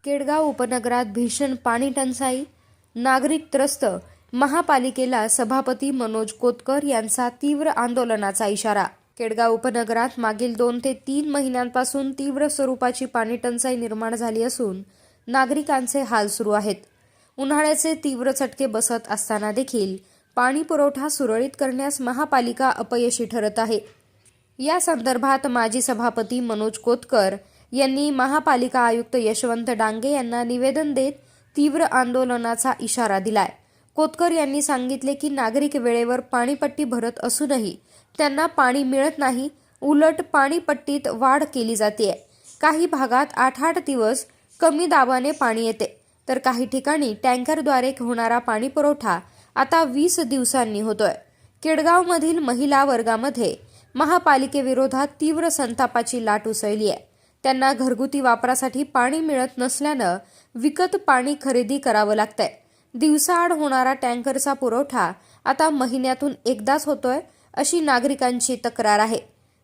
केडगाव उपनगरात भीषण पाणी टंचाई, नागरिक त्रस्त, महापालिकेला सभापती मनोज कोतकर यांचा तीव्र आंदोलनाचा इशारा। केडगाव उपनगरात मागील 2 ते 3 महिन्यांपासून तीव्र स्वरूपाची पाणी टंचाई निर्माण झाली असून नागरिकांचे हाल सुरू आहेत। उन्हाळ्याचे तीव्र चटके बसत असताना देखील पाणी पुरवठा सुरळीत करण्यास महापालिका अपयशी ठरत आहे। या संदर्भात माजी सभापती मनोज कोतकर यांनी महापालिका आयुक्त यशवंत डांगे यांना निवेदन देत तीव्र आंदोलनाचा इशारा दिलाय। कोतकर यांनी सांगितले की नागरिक वेळेवर पाणीपट्टी भरत असूनही त्यांना पाणी मिळत नाही, उलट पाणीपट्टीत वाढ केली जाते। काही भागात 8-8 दिवस कमी दाबाने पाणी येते, तर काही ठिकाणी टँकरद्वारे होणारा पाणी पुरवठा आता 20 दिवसांनी होतोय। केडगावमधील महिला वर्गामध्ये महापालिकेविरोधात तीव्र संतापाची लाट उसळली आहे। त्यांना घरगुती वापरासाठी पाणी मिळत नसल्यानं विकत पाणी खरेदी करावं लागतंय। दिवसाआड होणारा टँकरचा पुरवठा आता महिन्यातून एकदाच होतोय, अशी नागरिकांची तक्रार आहे।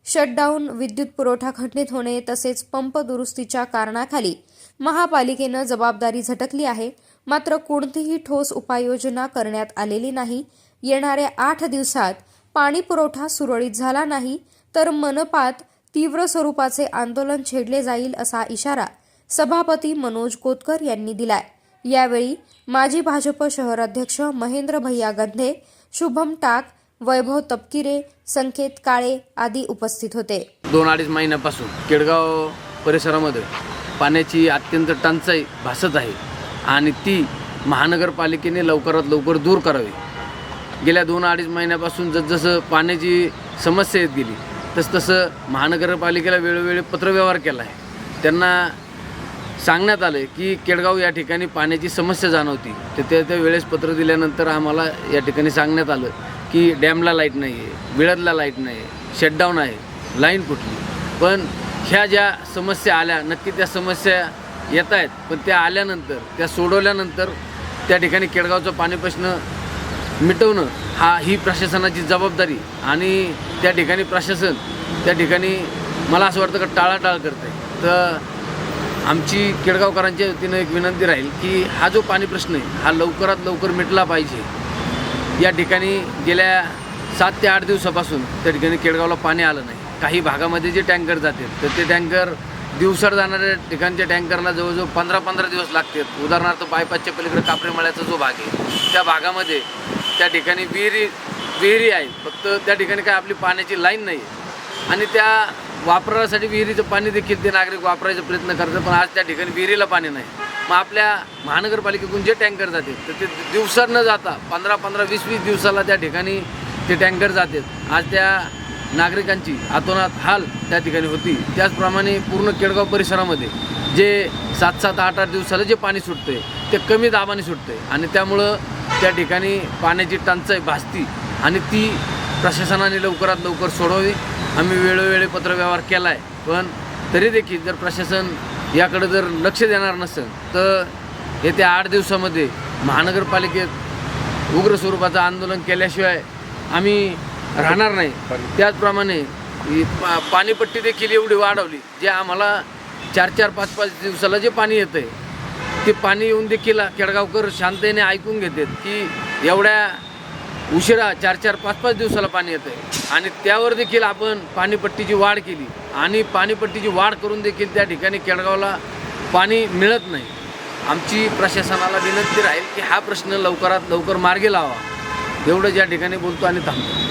शटडाऊन, विद्युत पुरवठा खंडित होणे तसेच पंप दुरुस्तीच्या कारणाखाली महापालिकेनं जबाबदारी झटकली आहे, मात्र कोणतीही ठोस उपाययोजना करण्यात आलेली नाही। येणाऱ्या 8 दिवसात पाणी पुरवठा सुरळीत झाला नाही तर मनपात तीव्र स्वरूपाचे आंदोलन छेडले जाईल, असा इशारा सभापती मनोज कोतकर यांनी दिलाय। यावेळी माजी भाजप शहर अध्यक्ष महेंद्र भैया गंधे, शुभम टाक, वैभव तपकिरे, संकेत काळे आदी उपस्थित होते। 2-2.5 महिन्यापासून केडगाव परिसरामध्ये पाण्याची अत्यंत टंचाई भासत आहे आणि ती महानगरपालिकेने लवकरात लवकर दूर करावी। गेल्या 2-2.5 महिन्यापासून जसजसं पाण्याची समस्या येत गेली तसतसं महानगरपालिकेला वेळोवेळी पत्रव्यवहार केला आहे। त्यांना सांगण्यात आलं की केडगाव या ठिकाणी पाण्याची समस्या जाणवती, तर त्या वेळेस पत्र दिल्यानंतर आम्हाला या ठिकाणी सांगण्यात आलं की डॅमला लाईट नाही आहे, विळदला लाईट नाही आहे, शटडाऊन आहे, लाईन फुटली। पण ह्या ज्या समस्या आल्या, नक्की त्या समस्या येत आहेत, पण त्या आल्यानंतर त्या सोडवल्यानंतर त्या ठिकाणी केडगावचा पाणी प्रश्न मिटवणं ही प्रशासनाची जबाबदारी आणि त्या ठिकाणी प्रशासन त्या ठिकाणी मला असं वाटतं का टाळाटाळ करते। तर आमची केडगावकरांच्या वतीनं एक विनंती राहील की हा जो पाणी प्रश्न आहे हा लवकरात लवकर मिटला पाहिजे। या ठिकाणी गेल्या 7 ते 8 दिवसापासून त्या ठिकाणी केडगावला पाणी आलं नाही। काही भागामध्ये जे टँकर जातात तर ते टँकर दिवसाड जाणाऱ्या ठिकाणच्या टँकरला जवळजवळ 15-15 दिवस लागतात। उदाहरणार्थ बायपासच्या पलीकडे कापरेमळ्याचा जो भाग आहे त्या भागामध्ये त्या ठिकाणी विहिरी आहे, फक्त त्या ठिकाणी काय आपली पाण्याची लाईन नाही आहे आणि त्या वापरासाठी विहिरीचं पाणी देखील ते नागरिक वापरायचा प्रयत्न करतात, पण आज त्या ठिकाणी विहिरीला पाणी नाही। मग आपल्या महानगरपालिकेकडून जे टँकर जाते तर ते दिवसात न जाता 15-15, 20-20 दिवसाला त्या ठिकाणी ते टँकर जातात। आज त्या नागरिकांची अतोनात हाल त्या ठिकाणी होती। त्याचप्रमाणे पूर्ण केडगाव परिसरामध्ये जे 7-7, 8-8 दिवसाला जे पाणी सुटते ते कमी दाबाने सुटते आणि त्यामुळं त्या ठिकाणी पाण्याची टंचाई भासती आणि ती प्रशासनाने लवकरात लवकर सोडवावी। आम्ही वेळोवेळी पत्रव्यवहार केला आहे, पण तरी देखील जर प्रशासन याकडे जर लक्ष देणार नसेल तर येत्या 8 दिवसामध्ये महानगरपालिकेत उग्र स्वरूपाचं आंदोलन केल्याशिवाय आम्ही राहणार नाही। त्याचप्रमाणे पाणीपट्टी देखील एवढी वाढवली, जे आम्हाला 4-4, 5-5 दिवसाला जे पाणी येतं आहे ते पाणी येऊन देखील केडगावकर शांततेने ऐकून घेतात की एवढ्या उशिरा 4-4, 5-5 दिवसाला पाणी येतं आहे आणि त्यावर देखील आपण पाणीपट्टीची वाढ केली आणि पाणीपट्टीची वाढ करून देखील त्या ठिकाणी केडगावला पाणी मिळत नाही। आमची प्रशासनाला विनंती राहील की हा प्रश्न लवकरात लवकर मार्गी लावा। एवढं या ठिकाणी बोलतो आणि थांबतो।